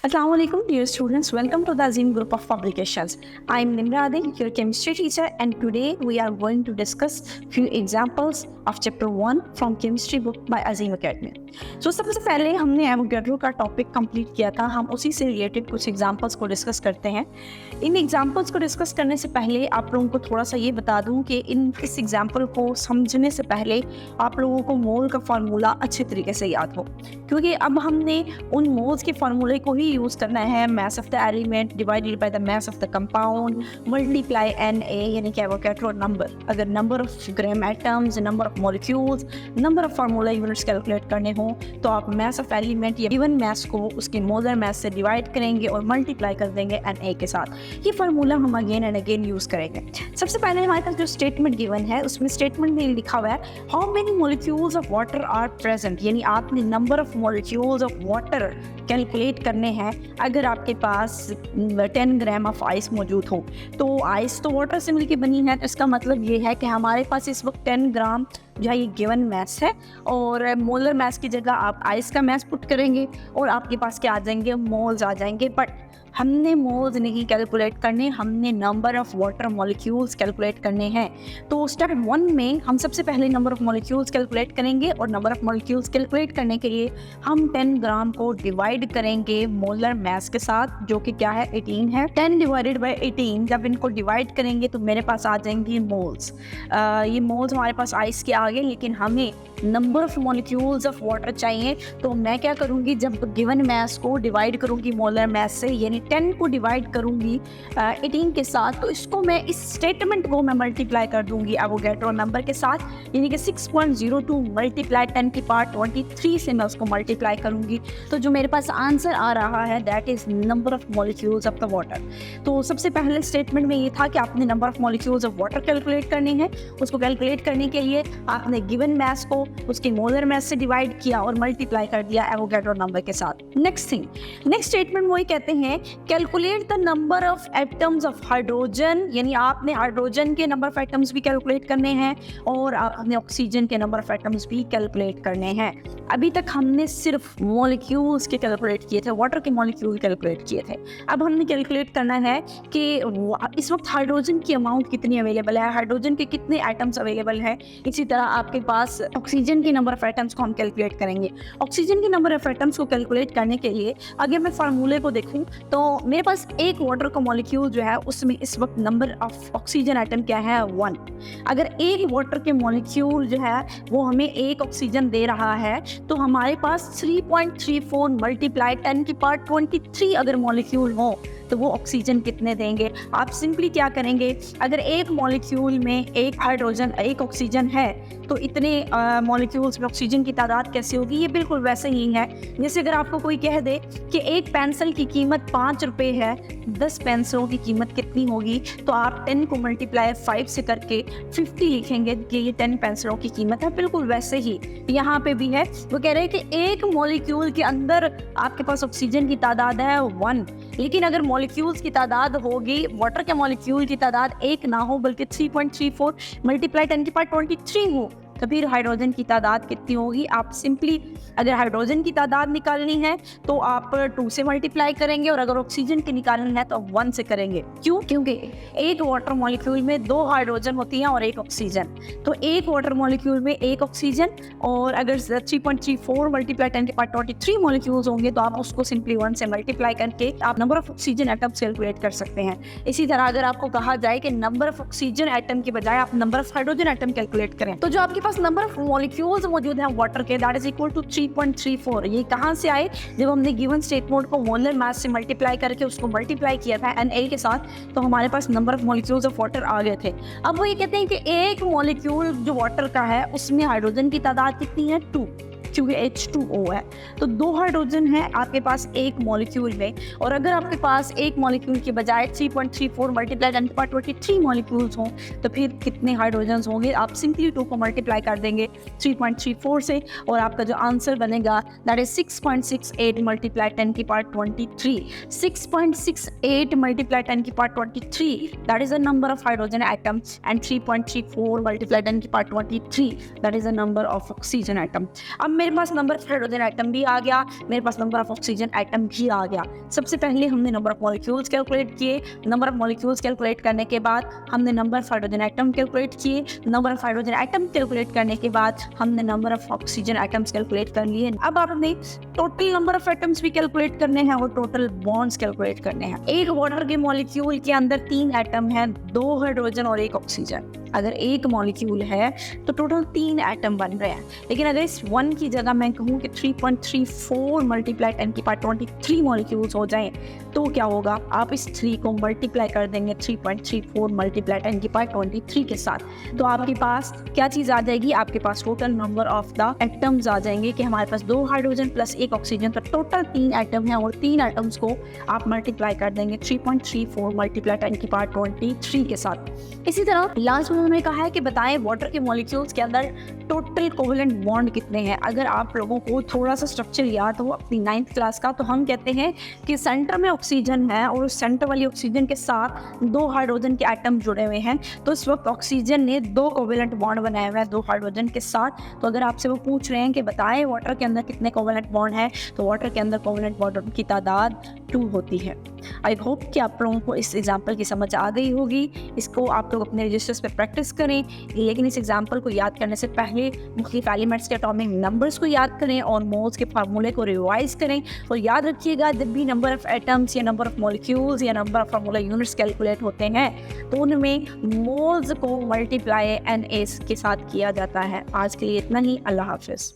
Assalamu alaikum dear students, welcome to the Azim group of publications. I am Nimradi, your chemistry teacher, and today we are going to discuss few examples of chapter 1 from chemistry book by Azim Academy. So सबसे पहले हमने Avogadro का topic complete किया था, हम उसी से related कुछ एग्जांपल्स को डिस्कस करते हैं। इन एग्जांपल्स को डिस्कस करने से पहले आप लोगों को थोड़ा सा ये बता दूं कि इस एग्जांपल को समझने से पहले आप लोगों को मोल का फार्मूला अच्छे तरीके से याद हो, क्योंकि अब हमने उन मोल्स के फार्मूले को ही यूज़ करना है। Mass of the element divided by the mass of the compound multiply Na यानी कि एवोगैड्रो नंबर। अगर number of gram atoms, number of molecules, number of formula units calculate करने हो तो आप मास ऑफ एलिमेंट या गिवन मास को उसके मोलर मास से डिवाइड करेंगे और मल्टीप्लाई कर देंगे Na के साथ। ये फार्मूला हम अगेन एंड अगेन यूज़ करेंगे। सबसे पहले हमारे पास जो स्टेटमेंट गिवन है उसमें स्टेटमेंट में लिखा हुआ है how many molecules of water are present, यानी आपने number of molecules of water calculate करने हैं। अगर आपके पास 10 ग्राम ऑफ आइस मौजूद हो तो आइस तो वाटर से मिलकर बनी है, तो इसका मतलब ये है कि हमारे पास इस वक्त 10 ग्राम जो है ये गिवन मैस है और मोलर मैस की जगह आप आइस का मैस पुट करेंगे और आपके पास क्या आ जाएंगे, मोल्स आ जाएंगे। बट हमने मोल्स नहीं कैलकुलेट करने, हमने number of water molecules calculate करने हैं। तो स्टेप 1 में हम सबसे पहले नंबर ऑफ मॉलिक्यूल्स कैलकुलेट करेंगे और नंबर ऑफ मॉलिक्यूल्स कैलकुलेट करने के लिए हम 10 ग्राम को डिवाइड करेंगे मोलर मैस के साथ, जो कि क्या है 18 है। 10 डिवाइडेड बाई 18 जब इनको डिवाइड करेंगे तो मेरे पास आ जाएंगे मोल्स। ये मोल्स हमारे पास आइस के आगे, लेकिन हमें number of molecules of water चाहिए। तो मैं क्या करूँगी, जब गिवन मैस को डिवाइड करूँगी मोलर मैस से, यानी 10 को डिवाइड करूँगी 18 के साथ, तो इसको मैं इस स्टेटमेंट को मैं मल्टीप्लाई कर दूँगी एवोगैड्रो नंबर के साथ, यानी कि 6.02 मल्टीप्लाई 10 की पावर 23 से मैं उसको मल्टीप्लाई करूँगी। तो जो मेरे पास आंसर आ रहा है that is number of molecules of the water. तो सबसे पहले स्टेटमेंट में ये था कि आपने number of molecules of water calculate करनी है। उसको कैलकुलेट करने के लिए आपने गिवन मैस को उसके मोलर मैस से डिवाइड किया और मल्टीप्लाई कर दिया एवोगैड्रो नंबर के साथ। नेक्स्ट स्टेटमेंट वो ये कहते हैं calculate the number of atoms of hydrogen, यानी आपने हाइड्रोजन के नंबर ऑफ एटम्स भी कैलकुलेट करने हैं और आपने ऑक्सीजन के नंबर ऑफ एटम्स भी कैलकुलेट करने हैं। अभी तक हमने सिर्फ मॉलिक्यूल्स के कैलकुलेट किए थे, वाटर के मॉलिक्यूल कैलकुलेट किए थे। अब हमने कैलकुलेट करना है कि इस वक्त हाइड्रोजन की अमाउंट कितनी अवेलेबल है, हाइड्रोजन के कितने एटम्स अवेलेबल हैं। इसी तरह आपके पास ऑक्सीजन के नंबर ऑफ एटम्स को हम कैलकुलेट करेंगे। ऑक्सीजन के नंबर ऑफ एटम्स को कैलकुलेट करने के लिए अगर मैं फार्मूले को देखूं तो मेरे पास एक वाटर का मॉलिक्यूल जो है उसमें इस वक्त नंबर ऑफ ऑक्सीजन एटम क्या है 1। अगर एक वाटर के मॉलिक्यूल जो है वो हमें एक ऑक्सीजन दे रहा है तो हमारे पास 3.34 मल्टीप्लाई 10 की पावर 23 अगर मॉलिक्यूल हो तो वो ऑक्सीजन कितने देंगे। आप सिंपली क्या करेंगे, अगर एक मॉलिक्यूल में एक हाइड्रोजन एक ऑक्सीजन है तो इतने मॉलिक्यूल्स में ऑक्सीजन की तादाद कैसे होगी। ये बिल्कुल वैसे ही है जैसे अगर आपको कोई कह दे कि एक पेंसिल की कीमत 5 रुपये है, 10 पेंसिलों की कीमत कितनी होगी, तो आप 10 को मल्टीप्लाई 5 से करके 50 लिखेंगे कि ये 10 पेंसिलों की कीमत है। बिल्कुल वैसे ही यहाँ पे भी है, वो कह रहे हैं कि एक मॉलिक्यूल के अंदर आपके पास ऑक्सीजन की तादाद है 1, लेकिन अगर मॉलिक्यूल्स की तादाद होगी, वाटर के मॉलिक्यूल की तादाद 1 ना हो बल्कि 3.34 मल्टीप्लाई 10 की पावर 23 हो, तो फिर हाइड्रोजन की तादाद कितनी होगी। आप सिंपली अगर हाइड्रोजन की तादाद निकालनी है तो आप 2 से मल्टीप्लाई करेंगे और अगर ऑक्सीजन की निकालनी है तो 1 से करेंगे। क्यों? क्योंकि एक वाटर मॉलिक्यूल में 2 हाइड्रोजन होती हैं और एक ऑक्सीजन, तो एक वाटर मॉलिक्यूल में एक ऑक्सीजन, और अगर 3.34 मल्टीप्लाई 10 की पावर 23 मॉलिक्यूल्स होंगे तो आप उसको सिंपली 1 से मल्टीप्लाई करके आप number of oxygen atoms calculate कर सकते हैं। इसी तरह अगर आपको कहा जाए कि नंबर ऑफ ऑक्सीजन एटम के बजाय आप number of hydrogen atom calculate करें, तो जो आपके पास नंबर ऑफ मॉलिक्यूल्स मौजूद हैं वाटर के दैट इज इक्वल टू 3.34। ये कहाँ से आए, जब हमने गिवन स्टेटमेंट को मोलर मास से मल्टीप्लाई करके उसको मल्टीप्लाई किया था Na के साथ, तो हमारे पास number of molecules of water आ गए थे। अब वो ये कहते हैं कि एक मॉलिक्यूल जो वाटर का है उसमें हाइड्रोजन की तादाद कितनी है 2, क्योंकि H2O है, तो 2 हाइड्रोजन है आपके पास एक मॉलिक्यूल में, और अगर आपके पास एक मॉलिक्यूल के बजाय 3.34 मल्टीप्लाई 10 की पावर 23 मॉलिक्यूल्स हों तो फिर कितने हाइड्रोजन्स होंगे। आप सिंपली 2 को मल्टीप्लाई कर देंगे 3.34 से और आपका जो आंसर बनेगा दैट इज 6.68 मल्टीप्लाई 10 की पावर 23। 6.68 मल्टीप्लाई 10 की power 23 that is the number of hydrogen atom and 3.34 multiply 10 की power 23 that is the number of oxygen atom. अब मेरे पास नंबर ऑफ हाइड्रोजन एटम भी आ गया, मेरे पास नंबर ऑफ ऑक्सीजन एटम भी आ गया। सबसे पहले हमने नंबर ऑफ मॉलिक्यूल्स कैलकुलेट किए, नंबर ऑफ मॉलिक्यूल्स कैलकुलेट करने के बाद हमने number of hydrogen atom calculate किए, number of hydrogen atom calculate करने के बाद हमने number of oxygen atoms calculate कर लिए। अब आपने टोटल नंबर ऑफ एटम्स भी कैलकुलेट करने हैं और टोटल बॉन्ड्स कैलकुलेट करने हैं। एक वाटर के मॉलिक्यूल के अंदर 3 एटम हैं, 2 हाइड्रोजन और 1 ऑक्सीजन। अगर एक मॉलिक्यूल है तो टोटल 3 एटम बन रहे हैं। लेकिन अगर इस 1 की जगह मैं कहूँ कि 3.34 मल्टीप्लाई 10 की पावर 23 मॉलिक्यूल्स हो जाएं तो क्या होगा? आप इस 3 को मल्टीप्लाई कर देंगे 3.34 मल्टीप्लाई 10 की पावर 23 के साथ, तो आपके पास क्या चीज़ आ जाएगी? आपके पास total number of the atoms आ जाएंगे कि हमारे पास 2 हाइड्रोजन प्लस 1 ऑक्सीजन, तो टोटल 3 एटम है और 3 एटम्स को आप मल्टीप्लाई कर देंगे 3.34 मल्टीप्लाई 10 की पावर 23 के साथ। इसी तरह लास्ट में उन्होंने कहा है कि बताएं वाटर के मॉलिक्यूल्स के अंदर टोटल कोवेलेंट बॉन्ड कितने हैं। अगर आप लोगों को थोड़ा सा स्ट्रक्चर याद हो अपनी 9th क्लास का, तो हम कहते हैं कि सेंटर में ऑक्सीजन है और उस सेंटर वाली ऑक्सीजन के साथ 2 हाइड्रोजन के एटम जुड़े हुए हैं। तो इस वक्त ऑक्सीजन ने 2 कोवेलेंट बॉन्ड बनाए हुए हैं 2 हाइड्रोजन के साथ। तो अगर आपसे वो पूछ रहे हैं कि बताएं वाटर के अंदर कितने कोवेलेंट बॉन्ड है, तो वाटर के अंदर कोवेलेंट बॉन्ड की तादाद 2 होती है। आई होप कि आप लोगों को इस एग्जाम्पल की समझ आ गई होगी। इसको आप लोग अपने रजिस्टर्स पे प्रैक्टिस करें, लेकिन इस एग्जाम्पल को याद करने से पहले मुख्तलिफ एलिमेंट्स के एटॉमिक नंबर्स को याद करें और मोल्स के फार्मूले को रिवाइज करें। और याद रखिएगा, जब भी नंबर ऑफ एटम्स या नंबर ऑफ मॉलिक्यूल्स या number of formula units calculate होते हैं तो उनमें मोल्स को मल्टीप्लाई NA के साथ किया जाता है। आज के लिए इतना ही। अल्लाह हाफिज़।